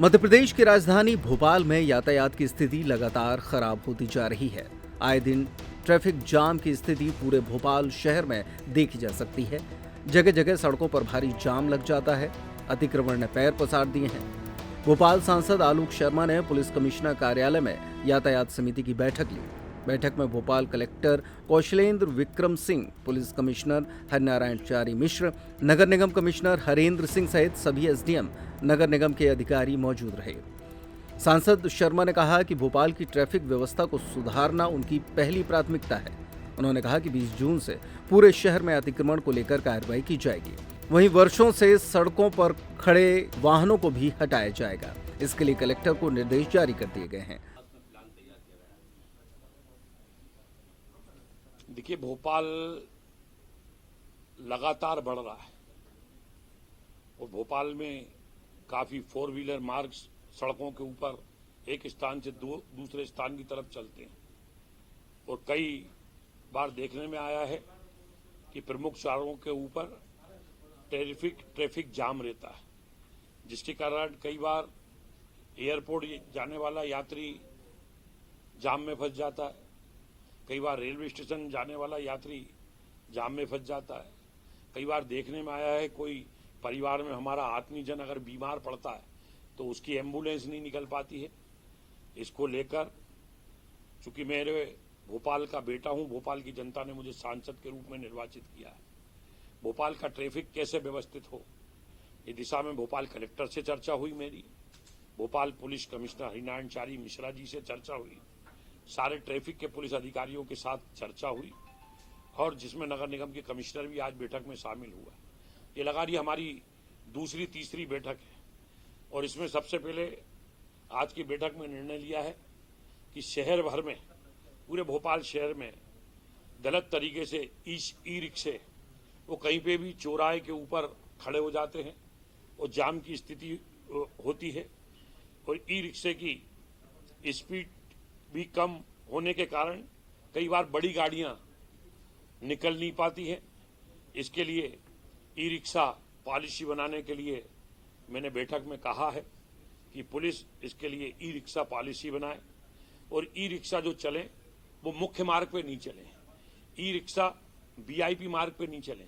मध्य प्रदेश की राजधानी भोपाल में यातायात की स्थिति लगातार खराब होती जा रही है। आए दिन ट्रैफिक जाम की स्थिति पूरे भोपाल शहर में देखी जा सकती है। जगह जगह सड़कों पर भारी जाम लग जाता है। अतिक्रमण ने पैर पसार दिए हैं। भोपाल सांसद आलोक शर्मा ने पुलिस कमिश्नर कार्यालय में यातायात समिति की बैठक ली। बैठक में Bhopal collector Kaushalendra Vikram Singh, police commissioner Harinarayan Chari Mishra, नगर निगम कमिश्नर हरेंद्र सिंह सहित सभी एसडीएम, नगर निगम के अधिकारी मौजूद रहे। सांसद शर्मा ने कहा कि भोपाल की ट्रैफिक व्यवस्था को सुधारना उनकी पहली प्राथमिकता है। उन्होंने कहा कि 20 जून से पूरे शहर में अतिक्रमण को लेकर कार्रवाई की जाएगी। वहीं वर्षों से सड़कों पर खड़े वाहनों को भी हटाया जाएगा। इसके लिए कलेक्टर को निर्देश जारी कर दिए गए हैं। देखिए, भोपाल लगातार बढ़ रहा है और भोपाल में काफी 4 व्हीलर मार्ग सड़कों के ऊपर एक स्थान से दूसरे स्थान की तरफ चलते हैं और कई बार देखने में आया है कि प्रमुख सड़कों के ऊपर ट्रैफिक जाम रहता है, जिसके कारण कई बार एयरपोर्ट जाने वाला यात्री जाम में फंस जाता है। कई बार रेलवे स्टेशन जाने वाला यात्री जाम में फंस जाता है। कई बार देखने में आया है कोई परिवार में हमारा आत्मीयजन अगर बीमार पड़ता है तो उसकी एम्बुलेंस नहीं निकल पाती है। इसको लेकर चूंकि मेरे भोपाल का बेटा हूं, भोपाल की जनता ने मुझे सांसद के रूप में निर्वाचित किया है। भोपाल का ट्रैफिक कैसे व्यवस्थित हो, इस दिशा में भोपाल कलेक्टर से चर्चा हुई मेरी, भोपाल पुलिस कमिश्नर हरिनारायण चारी मिश्रा जी से चर्चा हुई, सारे ट्रैफिक के पुलिस अधिकारियों के साथ चर्चा हुई और जिसमें नगर निगम के कमिश्नर भी आज बैठक में शामिल हुआ। ये लगा रही हमारी दूसरी तीसरी बैठक है और इसमें सबसे पहले आज की बैठक में निर्णय लिया है कि शहर भर में, पूरे भोपाल शहर में गलत तरीके से ई रिक्शे वो कहीं पे भी चौराहे के ऊपर खड़े हो जाते हैं और जाम की स्थिति होती है और ई रिक्शे की स्पीड भी कम होने के कारण कई बार बड़ी गाड़ियां निकल नहीं पाती हैं। इसके लिए ई रिक्शा पॉलिसी बनाने के लिए मैंने बैठक में कहा है कि पुलिस इसके लिए ई रिक्शा पॉलिसी बनाए और ई रिक्शा जो चले वो मुख्य मार्ग पे नहीं चले, ई रिक्शा वीआईपी मार्ग पे नहीं चले।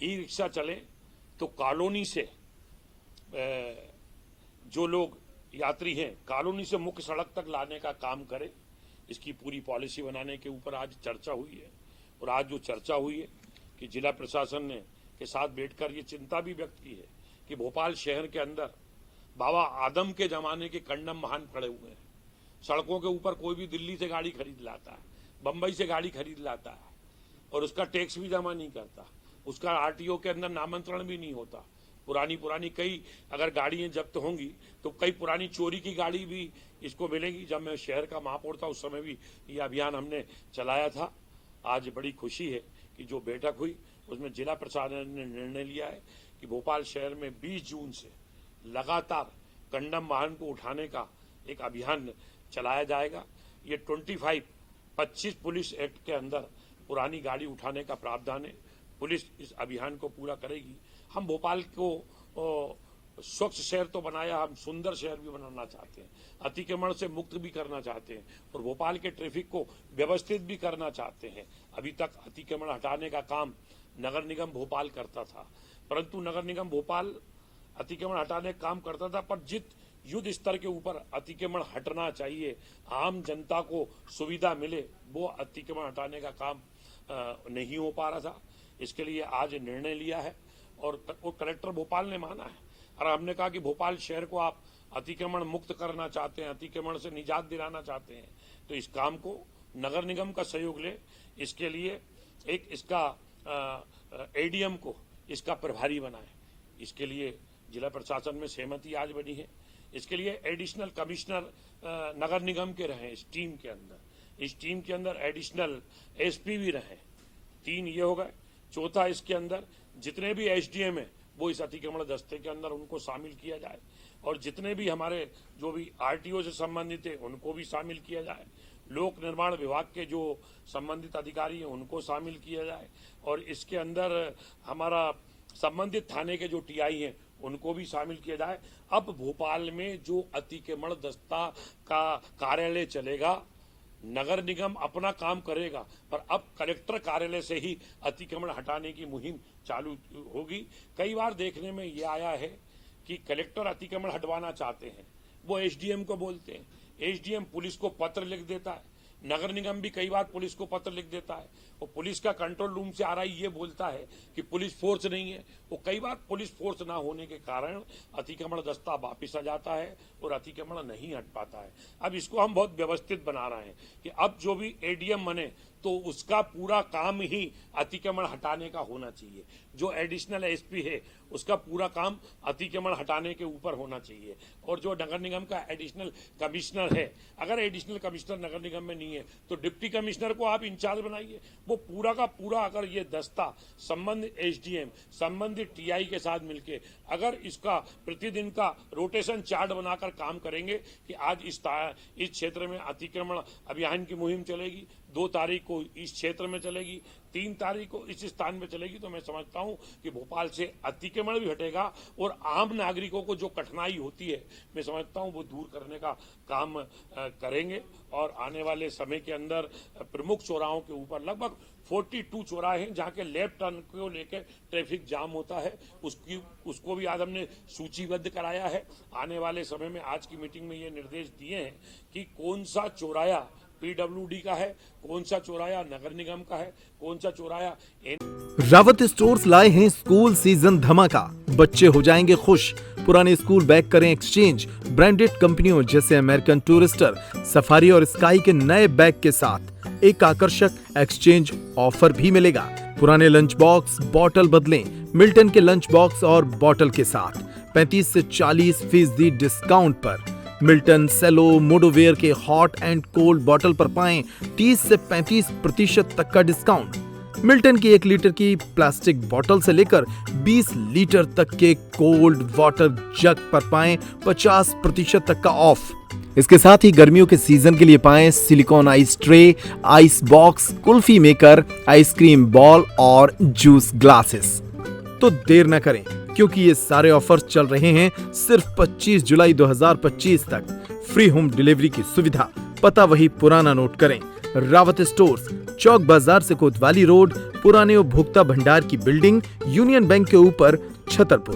ई रिक्शा चले तो कॉलोनी से जो लोग यात्री हैं कॉलोनी से मुख्य सड़क तक लाने का काम करे। इसकी पूरी पॉलिसी बनाने के ऊपर आज चर्चा हुई है और आज जो चर्चा हुई है कि जिला प्रशासन ने के साथ बैठकर ये चिंता भी व्यक्त की है कि भोपाल शहर के अंदर बाबा आदम के जमाने के कंडम वाहन खड़े हुए हैं। सड़कों के ऊपर कोई भी दिल्ली से गाड़ी खरीद लाता है, बंबई से गाड़ी खरीद लाता है और उसका टैक्स भी जमा नहीं करता, उसका आरटीओ के अंदर नामांतरण भी नहीं होता। पुरानी कई अगर गाड़ियां जब्त होंगी तो कई पुरानी चोरी की गाड़ी भी इसको मिलेगी। जब मैं शहर का महापौर था उस समय भी ये अभियान हमने चलाया था। आज बड़ी खुशी है कि जो बैठक हुई उसमें जिला प्रशासन ने निर्णय लिया है कि भोपाल शहर में 20 जून से लगातार कंडम वाहन को उठाने का एक अभियान चलाया जाएगा। ये 25 पुलिस एक्ट के अंदर पुरानी गाड़ी उठाने का प्रावधान है। पुलिस इस अभियान को पूरा करेगी। हम भोपाल को स्वच्छ शहर तो बनाया, हम सुंदर शहर भी बनाना चाहते हैं, अतिक्रमण से मुक्त भी करना चाहते हैं और भोपाल के ट्रैफिक को व्यवस्थित भी करना चाहते हैं। अभी तक अतिक्रमण हटाने का काम नगर निगम भोपाल करता था, परंतु नगर निगम भोपाल अतिक्रमण हटाने का काम करता था, पर जित युद्ध स्तर के ऊपर अतिक्रमण हटना चाहिए, आम जनता को सुविधा मिले, वो अतिक्रमण हटाने का काम नहीं हो पा रहा था। इसके लिए आज निर्णय लिया है और कलेक्टर भोपाल ने माना है और हमने कहा कि भोपाल शहर को आप अतिक्रमण मुक्त करना चाहते हैं, अतिक्रमण से निजात दिलाना चाहते हैं, तो इस काम को नगर निगम का सहयोग ले। इसके लिए एक इसका एडीएम को इसका प्रभारी बनाए। इसके लिए जिला प्रशासन में सहमति आज बनी है। इसके लिए एडिशनल कमिश्नर नगर निगम के रहे इस टीम के अंदर। इस टीम के अंदर एडिशनल एसपी भी रहे। 3 ये हो गए। चौथा, इसके अंदर जितने भी एसडीएम है वो इस अतिक्रमण दस्ते के अंदर उनको शामिल किया जाए और जितने भी हमारे जो भी आरटीओ से संबंधित है उनको भी शामिल किया जाए। लोक निर्माण विभाग के जो संबंधित अधिकारी हैं उनको शामिल किया जाए और इसके अंदर हमारा संबंधित थाने के जो टीआई हैं उनको भी शामिल किया जाए। अब भोपाल में जो अतिक्रमण दस्ता का कार्यालय चलेगा, नगर निगम अपना काम करेगा, पर अब कलेक्टर कार्यालय से ही अतिक्रमण हटाने की मुहिम चालू होगी। कई बार देखने में ये आया है कि कलेक्टर अतिक्रमण हटवाना चाहते हैं, वो एसडीएम को बोलते हैं, एसडीएम पुलिस को पत्र लिख देता है, नगर निगम भी कई बार पुलिस को पत्र लिख देता है, और पुलिस का कंट्रोल रूम से आ रहा है ये बोलता है कि पुलिस फोर्स नहीं है। वो कई बार पुलिस फोर्स ना होने के कारण अतिक्रमण दस्ता वापिस आ जाता है और अतिक्रमण नहीं हट पाता है। अब इसको हम बहुत व्यवस्थित बना रहे हैं कि अब जो भी एडीएम बने तो उसका पूरा काम ही अतिक्रमण हटाने का होना चाहिए। जो एडिशनल एसपी है उसका पूरा काम अतिक्रमण हटाने के ऊपर होना चाहिए, और जो नगर निगम का एडिशनल कमिश्नर है, अगर एडिशनल कमिश्नर नगर निगम में नहीं है तो डिप्टी कमिश्नर को आप इंचार्ज बनाइए। वो पूरा का पूरा अगर ये दस्ता संबंधित एसडीएम संबंधित टीआई के साथ मिलके अगर इसका प्रतिदिन का रोटेशन चार्ट बनाकर काम करेंगे कि आज इस क्षेत्र में अतिक्रमण अभियान की मुहिम चलेगी, 2 तारीख को इस क्षेत्र में चलेगी, 3 तारीख को इस स्थान में चलेगी, तो मैं समझता हूं कि भोपाल से अतिक्रमण भी हटेगा और आम नागरिकों को जो कठिनाई होती है मैं समझता हूं वो दूर करने का काम करेंगे। और आने वाले समय के अंदर प्रमुख चौराहों के ऊपर लगभग 42 चौराहे हैं जहां के लेफ्ट टर्न को लेकर ट्रैफिक जाम होता है, उसको भी आज हमने सूचीबद्ध कराया है। आने वाले समय में आज की मीटिंग में ये निर्देश दिए हैं कि कौन सा चौराया पीडब्ल्यूडी का है, कौन सा चौराया नगर निगम का है, कौन सा चौराया रावत स्टोर्स लाए हैं स्कूल सीजन धमाका। बच्चे हो जाएंगे खुश। पुराने स्कूल बैग करें एक्सचेंज ब्रांडेड कंपनियों जैसे अमेरिकन टूरिस्टर, सफारी और स्काई के नए बैग के साथ एक आकर्षक एक्सचेंज ऑफर भी मिलेगा। पुराने लंच बॉक्स बॉटल बदलें मिल्टन के लंच बॉक्स और बॉटल के साथ 35 से 40% डिस्काउंट पर। मिल्टन सेलो मोडोवेयर के हॉट एंड कोल्ड बॉटल पर पाएं 30 से 35% तक का डिस्काउंट। मिल्टन की 1 लीटर की प्लास्टिक बोतल से लेकर 20 लीटर तक के कोल्ड वाटर जग पर पाएं 50% तक का ऑफ। इसके साथ ही गर्मियों के सीजन के लिए पाएं silicon ice tray, ice box, kulfi maker, ice cream ball और जूस ग्लासेस। तो देर न करें क्योंकि ये सारे ऑफर्स चल रहे हैं सिर्फ 25 जुलाई 2025 तक। फ्री होम डिलीवरी की सुविधा। पता वही पुराना नोट करें। रावत स्टोर्स, चौक बाजार से कोतवाली रोड, पुराने उपभोक्ता भंडार की बिल्डिंग, यूनियन बैंक के ऊपर, छतरपुर।